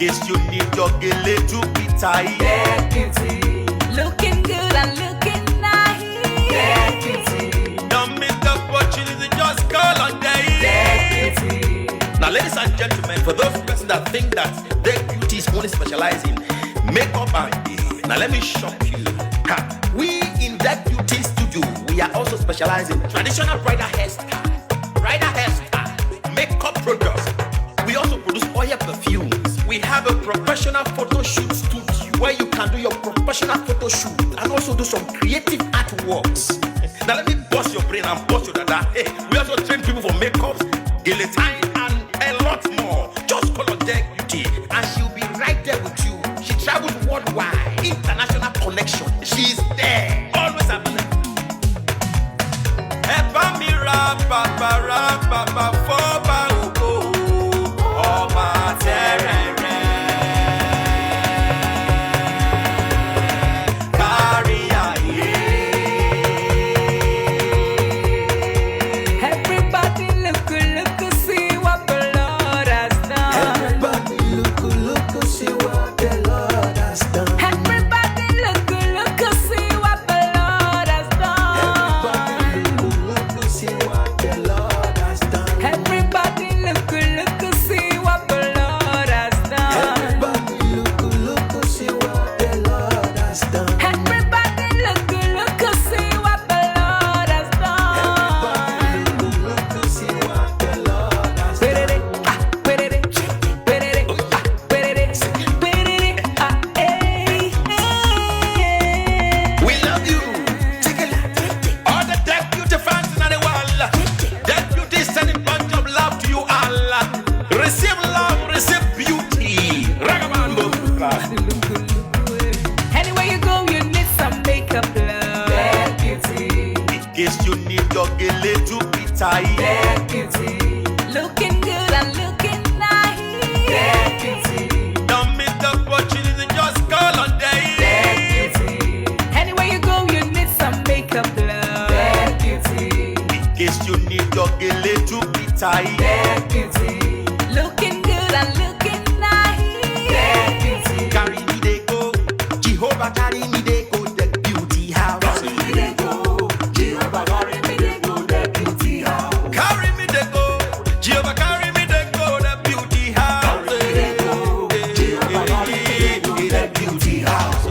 case you need your gele to be tight. Deputy, Looking good and looking nice. deputy, Don't miss the opportunity, just call on day. deputy. Now, ladies and gentlemen, for those persons that think that their beauty is only specialized in makeup and hair, now let me shock you. We in that beauty studio, we are also specialized in traditional bridal hairstyle, makeup products. We also produce oil perfumes. We have a professional photo shoot studio where you can do your professional photo shoot and also do some creative artworks. Now let me bust your brain and bust your dada. Hey, we also train people for makeup, gele time, and a lot more. Just call on Deck Beauty and she'll be right there with you. She travels worldwide, international connection. She's there, always available. Epa mi ra papa foba ugo, ọba terere. Kárí ayé. Everybody look, see what the Lord has done. Everybody look, see what the Lord has done. Everybody look, see what the Lord has done. Everybody look, see what the Lord has done. Everybody look, see what the Lord has done. Everybody look, see what the Lord has done. Everybody look, see what the Lord has done. Look, see what the Lord has done. We love you. All the Deck Beauty fans in the world. Deck Beauty is sending bunch of love to you all. Receive love, receive beauty. Ragamuffin. Anywhere you go, you need some makeup, love. Deputy, In case you need your gele to be tight. deputy, Looking good and looking nice. deputy, Don't miss the opportunity, just call on day. deputy, Anywhere you go, you need some makeup, love. deputy, In case you need your gele to be tight. deputy, Looking good and looking nice. deputy. Carry me they go, Jehovah carry me they go, Deck Beauty house. Carry me they go, Jehovah carry me they go, deputy house. Carry me they go, Jehovah carry me they go, Deck Beauty house. Carry me they go, Jehovah carry me they go, Deck Beauty house.